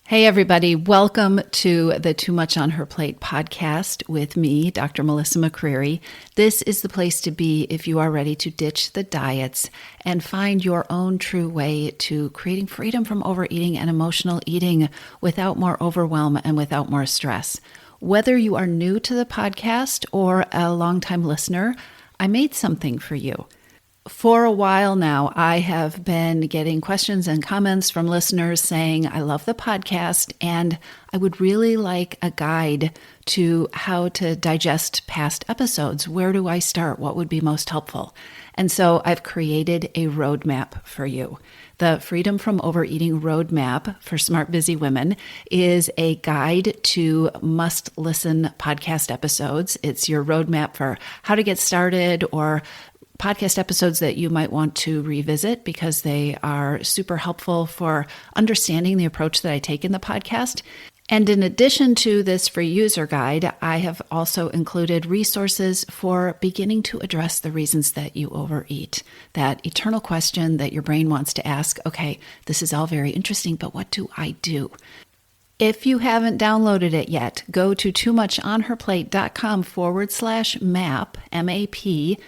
Hey, everybody. Welcome to the Too Much on Her Plate podcast with me, Dr. Melissa McCreary. This is the place to be if you are ready to ditch the diets and find your own true way to creating freedom from overeating and emotional eating without more overwhelm and without more stress. Whether you are new to the podcast or a longtime listener, I made something for you. For a while now, I have been getting questions and comments from listeners saying, I love the podcast and I would really like a guide to how to digest past episodes. Where do I start? What would be most helpful? And so I've created a roadmap for you. The Freedom from Overeating Roadmap for Smart Busy Women is a guide to must-listen podcast episodes. It's your roadmap for how to get started or podcast episodes that you might want to revisit because they are super helpful for understanding the approach that I take in the podcast. And in addition to this free user guide, I have also included resources for beginning to address the reasons that you overeat. That eternal question that your brain wants to ask, okay, this is all very interesting, but what do I do? If you haven't downloaded it yet, go to toomuchonherplate.com/map, M-A-P,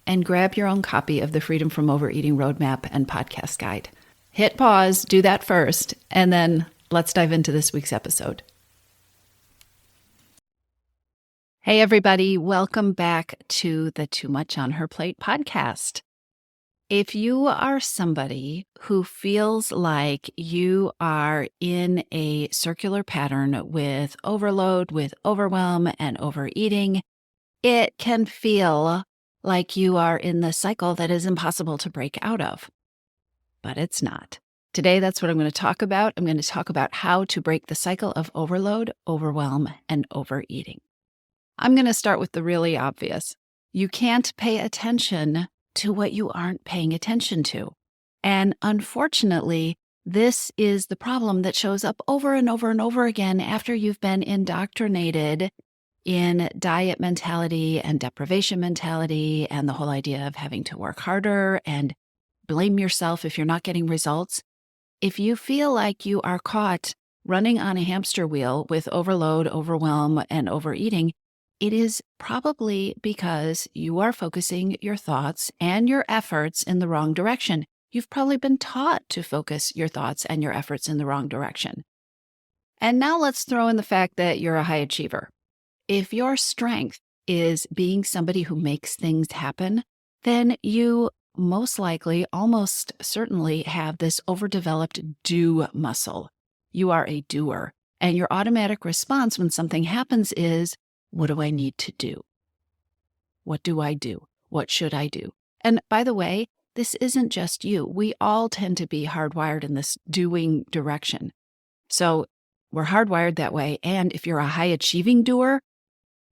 and grab your own copy of the Freedom from Overeating Roadmap and Podcast Guide. Hit pause, do that first, and then let's dive into this week's episode. Hey everybody, welcome back to the Too Much on Her Plate podcast. If you are somebody who feels like you are in a circular pattern with overload, with overwhelm, and overeating, it can feel like you are in the cycle that is impossible to break out of. But it's not. Today, that's what I'm going to talk about. I'm going to talk about how to break the cycle of overload, overwhelm, and overeating. I'm going to start with the really obvious. You can't pay attention to what you aren't paying attention to. And unfortunately, this is the problem that shows up over and over and over again after you've been indoctrinated in diet mentality and deprivation mentality and the whole idea of having to work harder and blame yourself if you're not getting results. If you feel like you are caught running on a hamster wheel with overload, overwhelm, and overeating, it is probably because you are focusing your thoughts and your efforts in the wrong direction. You've probably been taught to focus your thoughts and your efforts in the wrong direction. And now let's throw in the fact that you're a high achiever. If your strength is being somebody who makes things happen, then you most likely, almost certainly have this overdeveloped do muscle. You are a doer, and your automatic response when something happens is, what do I need to do? What do I do? What should I do? And by the way, this isn't just you. We all tend to be hardwired in this doing direction. So we're hardwired that way. And if you're a high achieving doer,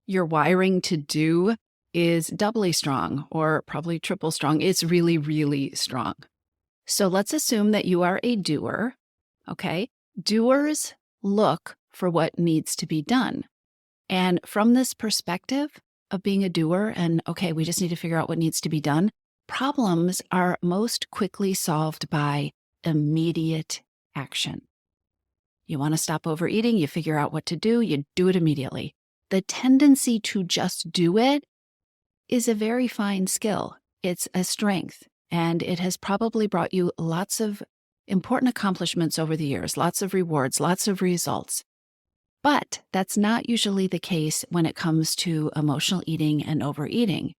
your wiring to do is doubly strong or probably triple strong. It's really, really strong. So let's assume that you are a doer, okay? Doers look for what needs to be done. And from this perspective of being a doer and, okay, we just need to figure out what needs to be done, problems are most quickly solved by immediate action. You want to stop overeating, you figure out what to do, you do it immediately. The tendency to just do it is a very fine skill. It's a strength, and it has probably brought you lots of important accomplishments over the years, lots of rewards, lots of results. But that's not usually the case when it comes to emotional eating and overeating.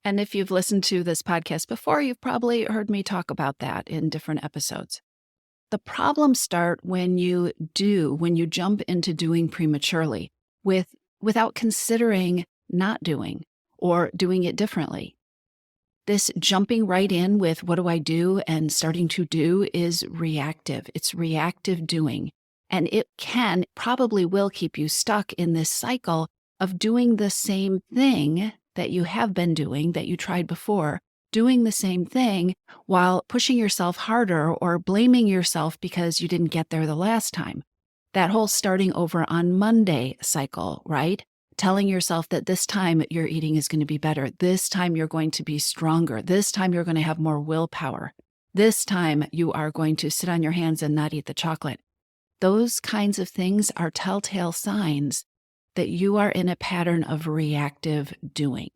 And if you've listened to this podcast before, you've probably heard me talk about that in different episodes. The problems start when you jump into doing prematurely without considering not doing or doing it differently. This jumping right in with what do I do and starting to do is reactive. It's reactive doing. And it probably will keep you stuck in this cycle of doing the same thing that you have been doing, that you tried before, doing the same thing while pushing yourself harder or blaming yourself because you didn't get there the last time. That whole starting over on Monday cycle, right? Telling yourself that this time your eating is going to be better. This time you're going to be stronger. This time you're going to have more willpower. This time you are going to sit on your hands and not eat the chocolate. those kinds of things are telltale signs that you are in a pattern of reactive doing.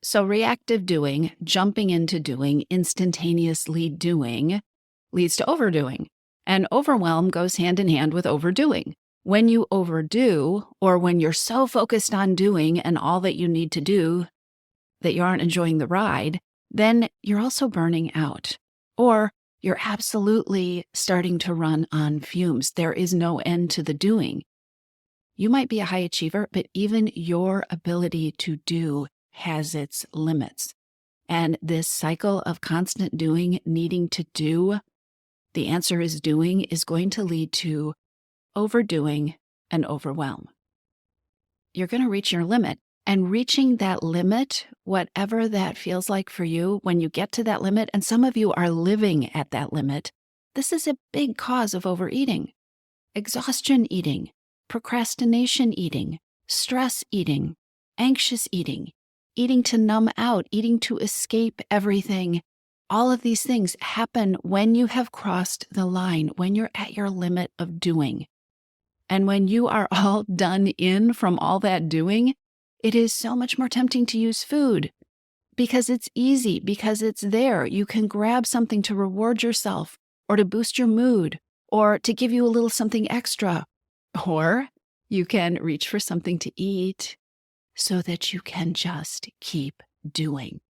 So reactive doing, jumping into doing, instantaneously doing, leads to overdoing. And overwhelm goes hand in hand with overdoing. When you overdo, or when you're so focused on doing and all that you need to do that you aren't enjoying the ride, then you're also burning out. Or you're absolutely starting to run on fumes. There is no end to the doing. You might be a high achiever, but even your ability to do has its limits. And this cycle of constant doing, needing to do, the answer is doing, is going to lead to overdoing and overwhelm. You're going to reach your limit. And reaching that limit, whatever that feels like for you, when you get to that limit, and some of you are living at that limit, this is a big cause of overeating. Exhaustion eating, procrastination eating, stress eating, anxious eating, eating to numb out, eating to escape everything. All of these things happen when you have crossed the line, when you're at your limit of doing. And when you are all done in from all that doing, it is so much more tempting to use food because it's easy, because it's there. You can grab something to reward yourself or to boost your mood or to give you a little something extra. Or you can reach for something to eat so that you can just keep doing.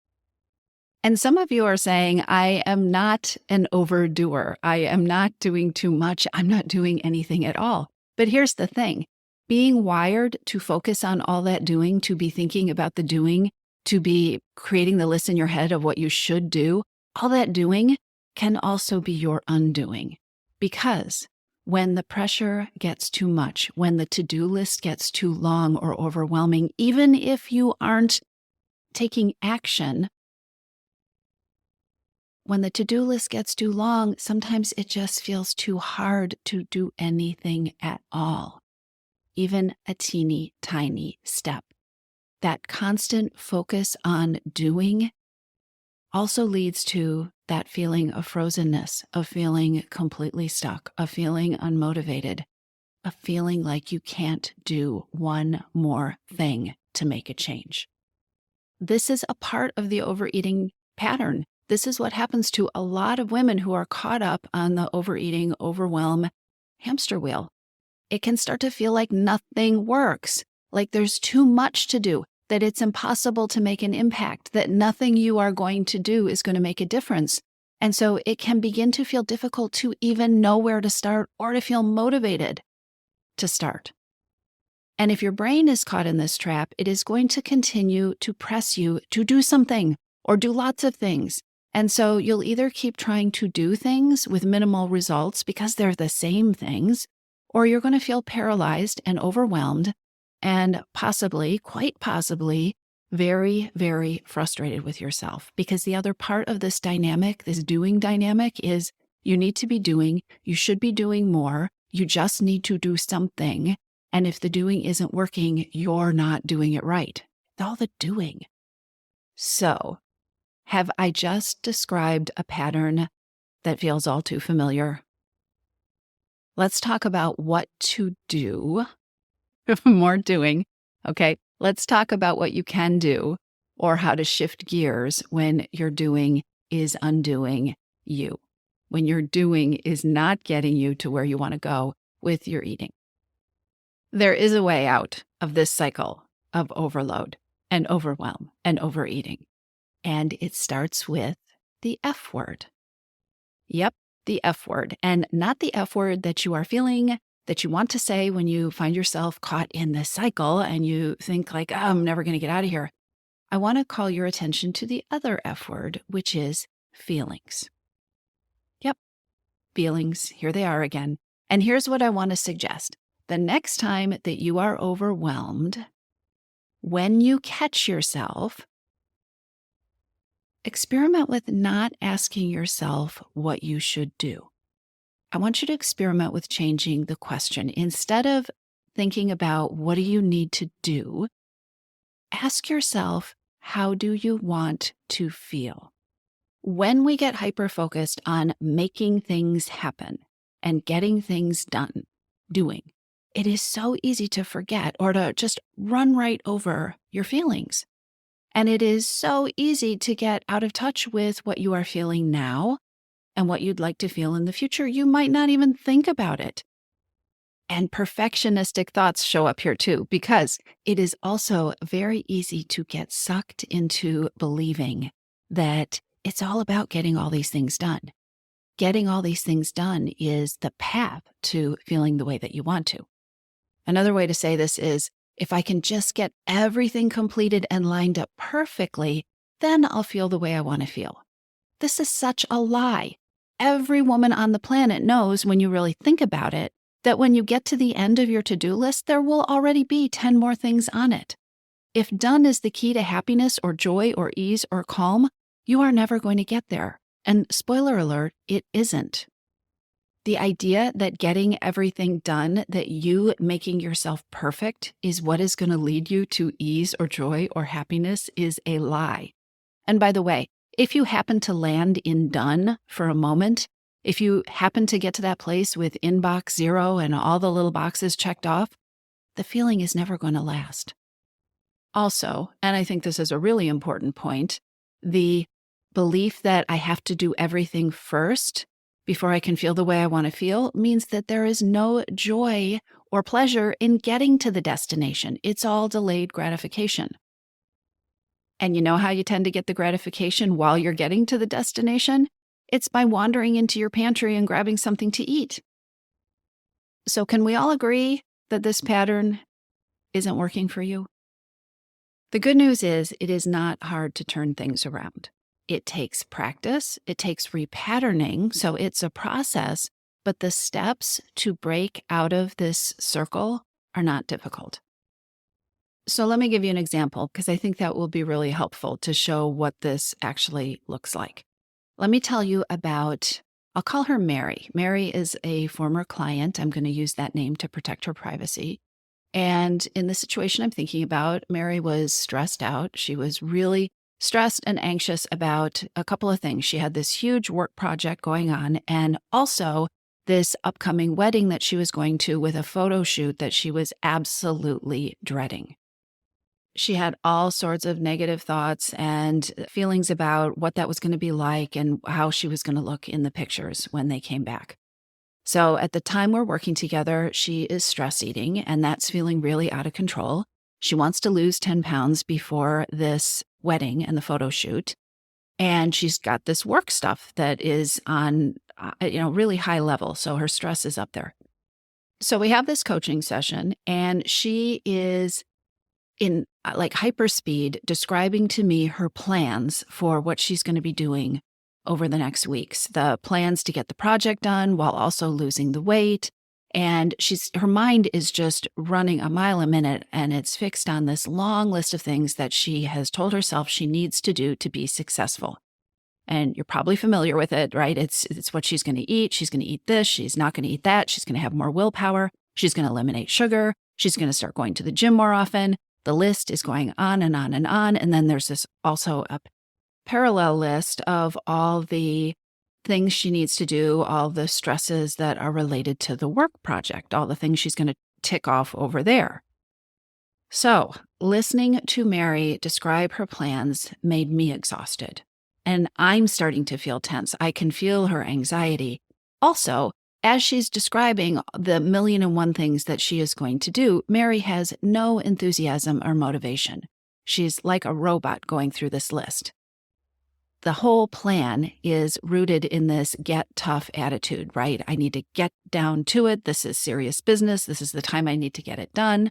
And some of you are saying, I am not an overdoer. I am not doing too much. I'm not doing anything at all. But here's the thing. Being wired to focus on all that doing, to be thinking about the doing, to be creating the list in your head of what you should do, all that doing can also be your undoing. Because when the pressure gets too much, when the to-do list gets too long or overwhelming, even if you aren't taking action, when the to-do list gets too long, sometimes it just feels too hard to do anything at all. Even a teeny tiny step. That constant focus on doing also leads to that feeling of frozenness, of feeling completely stuck, of feeling unmotivated, of feeling like you can't do one more thing to make a change. This is a part of the overeating pattern. This is what happens to a lot of women who are caught up on the overeating, overwhelm hamster wheel. It can start to feel like nothing works, like there's too much to do, that it's impossible to make an impact, that nothing you are going to do is going to make a difference. And so it can begin to feel difficult to even know where to start or to feel motivated to start. And if your brain is caught in this trap, it is going to continue to press you to do something or do lots of things. And so you'll either keep trying to do things with minimal results because they're the same things, or you're going to feel paralyzed and overwhelmed and possibly, quite possibly, very, very frustrated with yourself. Because the other part of this dynamic, this doing dynamic, is you need to be doing, you should be doing more, you just need to do something. And if the doing isn't working, you're not doing it right. It's all the doing. So, have I just described a pattern that feels all too familiar? Let's talk about what to do. More doing. Okay, let's talk about what you can do or how to shift gears when your doing is undoing you, when your doing is not getting you to where you want to go with your eating. There is a way out of this cycle of overload and overwhelm and overeating, and it starts with the F word. Yep, the F word, and not the F word that you are feeling, that you want to say when you find yourself caught in this cycle and you think like, oh, I'm never going to get out of here. I want to call your attention to the other F word, which is feelings. Yep, feelings, here they are again. And here's what I want to suggest. The next time that you are overwhelmed, when you catch yourself, experiment with not asking yourself what you should do. I want you to experiment with changing the question. Instead of thinking about what do you need to do, ask yourself, how do you want to feel? When we get hyper-focused on making things happen and getting things done, doing, it is so easy to forget or to just run right over your feelings. And it is so easy to get out of touch with what you are feeling now and what you'd like to feel in the future. You might not even think about it. And perfectionistic thoughts show up here too, because it is also very easy to get sucked into believing that it's all about getting all these things done. Getting all these things done is the path to feeling the way that you want to. Another way to say this is, if I can just get everything completed and lined up perfectly, then I'll feel the way I want to feel. This is such a lie. Every woman on the planet knows, when you really think about it, that when you get to the end of your to-do list, there will already be 10 more things on it. If done is the key to happiness or joy or ease or calm, you are never going to get there. And spoiler alert, it isn't. The idea that getting everything done, that you making yourself perfect is what is going to lead you to ease or joy or happiness is a lie. And by the way, if you happen to land in done for a moment, if you happen to get to that place with inbox 0 and all the little boxes checked off, the feeling is never going to last. Also, and I think this is a really important point, the belief that I have to do everything first before I can feel the way I want to feel means that there is no joy or pleasure in getting to the destination. It's all delayed gratification. And you know how you tend to get the gratification while you're getting to the destination? It's by wandering into your pantry and grabbing something to eat. So can we all agree that this pattern isn't working for you? The good news is it is not hard to turn things around. It takes practice, it takes repatterning, so it's a process, but the steps to break out of this circle are not difficult. So let me give you an example, because I think that will be really helpful to show what this actually looks like. Let me tell you about, I'll call her Mary. Mary is a former client. I'm going to use that name to protect her privacy. And in the situation I'm thinking about, Mary was stressed out. She was really stressed and anxious about a couple of things. She had this huge work project going on, and also this upcoming wedding that she was going to with a photo shoot that she was absolutely dreading. She had all sorts of negative thoughts and feelings about what that was going to be like and how she was going to look in the pictures when they came back. So at the time we're working together, she is stress eating, and that's feeling really out of control. She wants to lose 10 pounds before this wedding and the photo shoot. And she's got this work stuff that is on, really high level. So her stress is up there. So we have this coaching session, and she is in like hyperspeed describing to me her plans for what she's going to be doing over the next weeks, the plans to get the project done while also losing the weight. And her mind is just running a mile a minute, and it's fixed on this long list of things that she has told herself she needs to do to be successful. And you're probably familiar with it, right? It's what she's going to eat. She's going to eat this. She's not going to eat that. She's going to have more willpower. She's going to eliminate sugar. She's going to start going to the gym more often. The list is going on and on and on. And then there's this also a parallel list of all the things she needs to do, all the stresses that are related to the work project, all the things she's going to tick off over there. So listening to Mary describe her plans made me exhausted. And I'm starting to feel tense. I can feel her anxiety. Also, as she's describing the 1,000,001 things that she is going to do, Mary has no enthusiasm or motivation. She's like a robot going through this list. The whole plan is rooted in this get tough attitude, right? I need to get down to it. This is serious business. This is the time I need to get it done.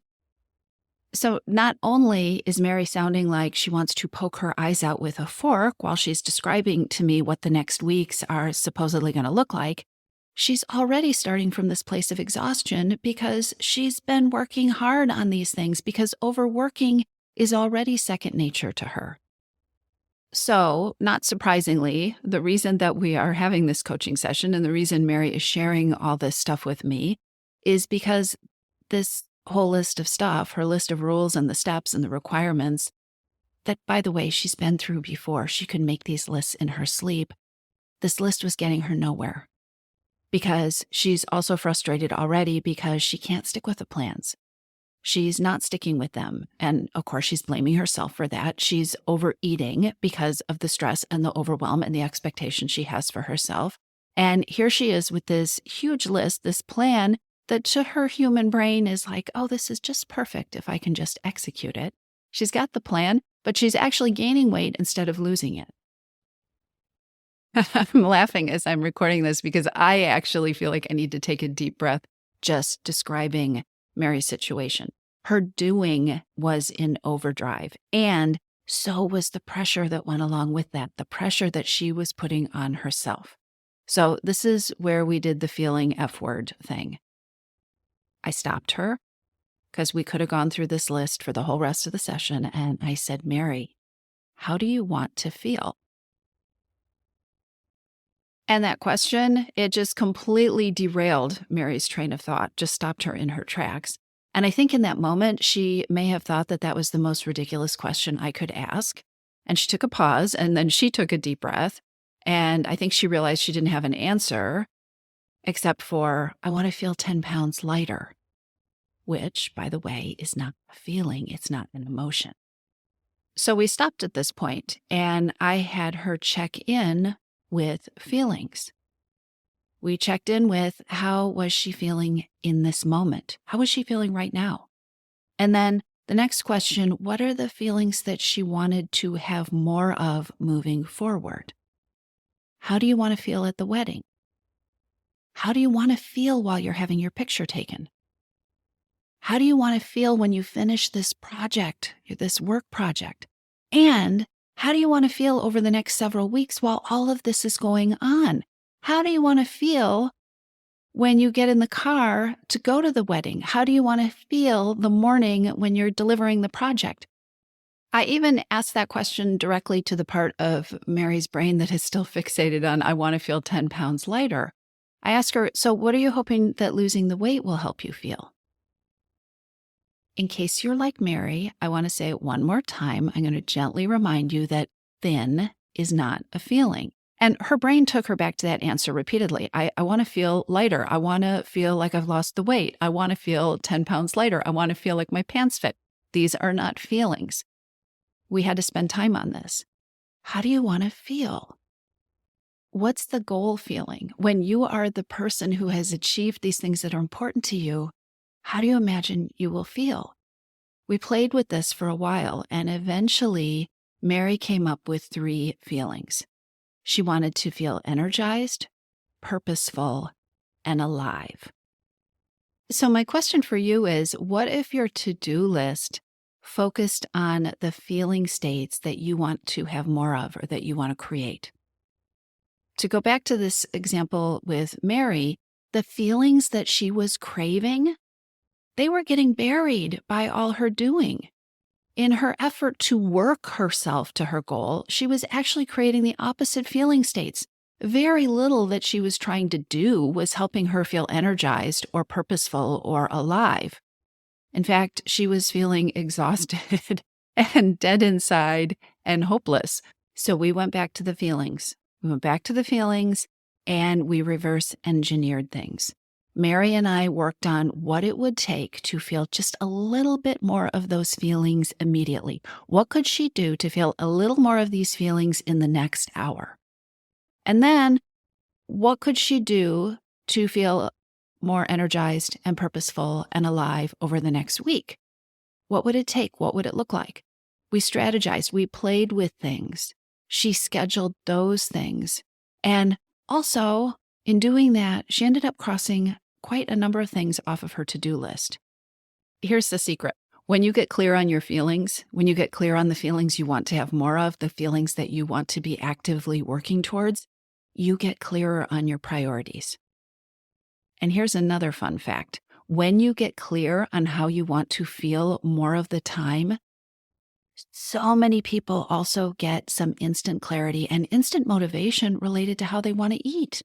So not only is Mary sounding like she wants to poke her eyes out with a fork while she's describing to me what the next weeks are supposedly going to look like, she's already starting from this place of exhaustion because she's been working hard on these things, because overworking is already second nature to her. So, not surprisingly, the reason that we are having this coaching session and the reason Mary is sharing all this stuff with me is because this whole list of stuff, her list of rules and the steps and the requirements that, by the way, she's been through before. She could make these lists in her sleep. This list was getting her nowhere. because she's also frustrated already because she can't stick with the plans. She's not sticking with them. And of course, she's blaming herself for that. She's overeating because of the stress and the overwhelm and the expectation she has for herself. And here she is with this huge list, this plan that to her human brain is like, oh, this is just perfect if I can just execute it. She's got the plan, but she's actually gaining weight instead of losing it. I'm laughing as I'm recording this because I actually feel like I need to take a deep breath just describing Mary's situation. Her doing was in overdrive, and so was the pressure that went along with that, the pressure that she was putting on herself. So this is where we did the feeling F word thing. I stopped her because we could have gone through this list for the whole rest of the session, and I said, Mary, how do you want to feel? And that question, it just completely derailed Mary's train of thought, just stopped her in her tracks. And I think in that moment, she may have thought that that was the most ridiculous question I could ask. And she took a pause, and then she took a deep breath. And I think she realized she didn't have an answer, except for, I want to feel 10 pounds lighter, which, by the way, is not a feeling, it's not an emotion. So we stopped at this point, and I had her check in with feelings. We checked in with how was she feeling in this moment? How was she feeling right now? And then the next question, what are the feelings that she wanted to have more of moving forward? How do you want to feel at the wedding? How do you want to feel while you're having your picture taken? How do you want to feel when you finish this project, this work project? And how do you want to feel over the next several weeks while all of this is going on? How do you want to feel when you get in the car to go to the wedding? How do you want to feel the morning when you're delivering the project? I even asked that question directly to the part of Mary's brain that is still fixated on, I want to feel 10 pounds lighter. I asked her, so what are you hoping that losing the weight will help you feel? In case you're like Mary, I want to say it one more time. I'm going to gently remind you that thin is not a feeling. And her brain took her back to that answer repeatedly. I want to feel lighter. I want to feel like I've lost the weight. I want to feel 10 pounds lighter. I want to feel like my pants fit. These are not feelings. We had to spend time on this. How do you want to feel? What's the goal feeling? When you are the person who has achieved these things that are important to you, how do you imagine you will feel? We played with this for a while, and eventually Mary came up with 3 feelings. She wanted to feel energized, purposeful, and alive. So my question for you is, what if your to-do list focused on the feeling states that you want to have more of or that you want to create? To go back to this example with Mary, the feelings that she was craving, they were getting buried by all her doing. In her effort to work herself to her goal, she was actually creating the opposite feeling states. Very little that she was trying to do was helping her feel energized or purposeful or alive. In fact, she was feeling exhausted and dead inside and hopeless. So we went back to the feelings. We went back to the feelings and we reverse engineered things. Mary and I worked on what it would take to feel just a little bit more of those feelings immediately. What could she do to feel a little more of these feelings in the next hour? And then what could she do to feel more energized and purposeful and alive over the next week? What would it take? What would it look like? We strategized. We played with things. She scheduled those things. And also, in doing that, she ended up crossing quite a number of things off of her to-do list. Here's the secret. When you get clear on your feelings, when you get clear on the feelings you want to have more of, the feelings that you want to be actively working towards, you get clearer on your priorities. And here's another fun fact. When you get clear on how you want to feel more of the time, so many people also get some instant clarity and instant motivation related to how they want to eat.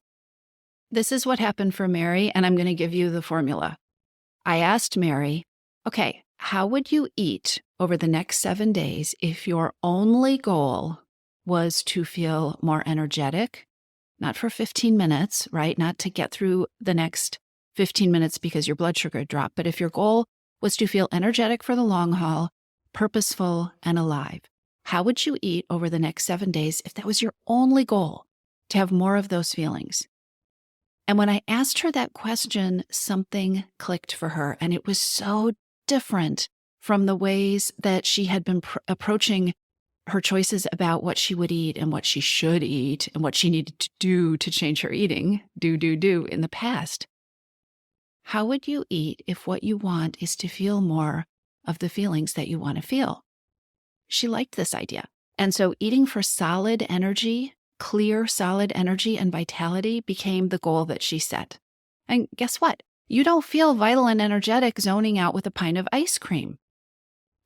This is what happened for Mary, and I'm going to give you the formula. I asked Mary, okay, how would you eat over the next 7 days if your only goal was to feel more energetic, not for 15 minutes, right? Not to get through the next 15 minutes because your blood sugar dropped, but if your goal was to feel energetic for the long haul, purposeful, and alive, how would you eat over the next 7 days if that was your only goal, to have more of those feelings? And when I asked her that question, something clicked for her, and it was so different from the ways that she had been approaching her choices about what she would eat and what she should eat and what she needed to do to change her eating, do in the past. How would you eat if what you want is to feel more of the feelings that you want to feel? She liked this idea. And so eating for solid energy, clear, solid energy and vitality became the goal that she set. And guess what? You don't feel vital and energetic zoning out with a pint of ice cream.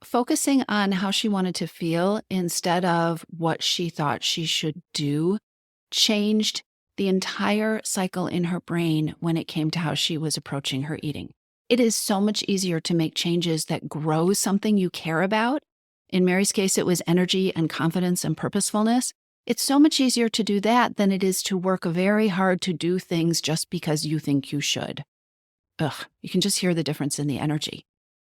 Focusing on how she wanted to feel instead of what she thought she should do changed the entire cycle in her brain when it came to how she was approaching her eating. It is so much easier to make changes that grow something you care about. In Mary's case, it was energy and confidence and purposefulness. It's so much easier to do that than it is to work very hard to do things just because you think you should. You can just hear the difference in the energy.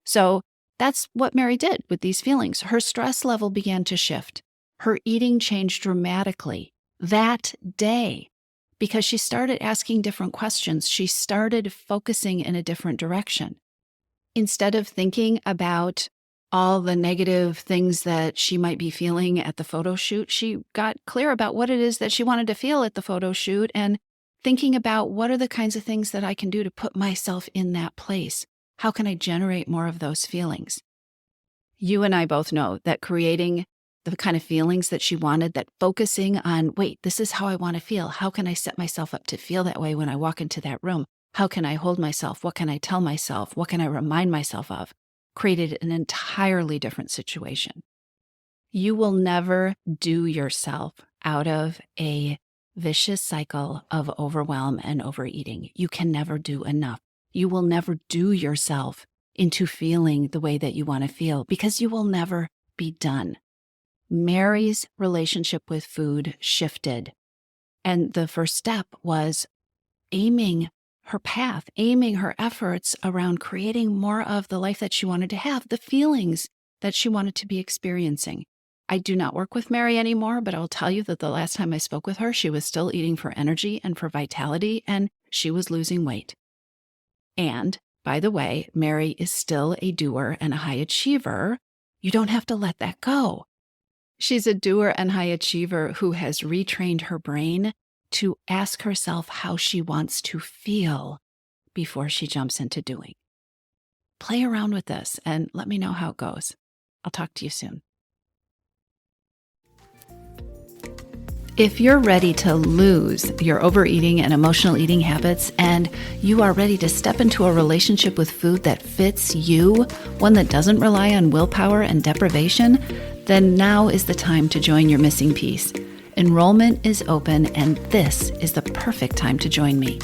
So that's what Mary did with these feelings. Her stress level began to shift. Her eating changed dramatically that day because she started asking different questions. She started focusing in a different direction. Instead of thinking about all the negative things that she might be feeling at the photo shoot, she got clear about what it is that she wanted to feel at the photo shoot and thinking about what are the kinds of things that I can do to put myself in that place. How can I generate more of those feelings? You and I both know that creating the kind of feelings that she wanted, that focusing on, wait, this is how I want to feel. How can I set myself up to feel that way when I walk into that room? How can I hold myself? What can I tell myself? What can I remind myself of? Created an entirely different situation. You will never do yourself out of a vicious cycle of overwhelm and overeating. You can never do enough. You will never do yourself into feeling the way that you want to feel because you will never be done. Mary's relationship with food shifted. And the first step was aiming her path, aiming her efforts around creating more of the life that she wanted to have, the feelings that she wanted to be experiencing. I do not work with Mary anymore, but I'll tell you that the last time I spoke with her, she was still eating for energy and for vitality, and she was losing weight. And, by the way, Mary is still a doer and a high achiever. You don't have to let that go. She's a doer and high achiever who has retrained her brain to ask herself how she wants to feel before she jumps into doing. Play around with this and let me know how it goes. I'll talk to you soon. If you're ready to lose your overeating and emotional eating habits and you are ready to step into a relationship with food that fits you, one that doesn't rely on willpower and deprivation, then now is the time to join your missing piece. Enrollment is open and this is the perfect time to join me.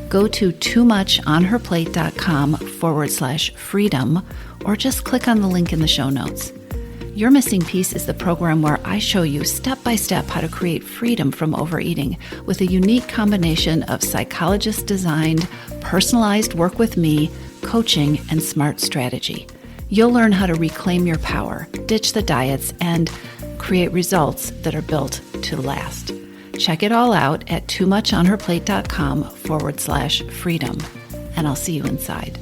Go to toomachonherplate.com/freedom or just click on the link in the show notes. Your Missing Piece is the program where I show you step-by-step how to create freedom from overeating with a unique combination of psychologist-designed, personalized work with me, coaching, and smart strategy. You'll learn how to reclaim your power, ditch the diets, and create results that are built to last. Check it all out at toomachonherplate.com/freedom, and I'll see you inside.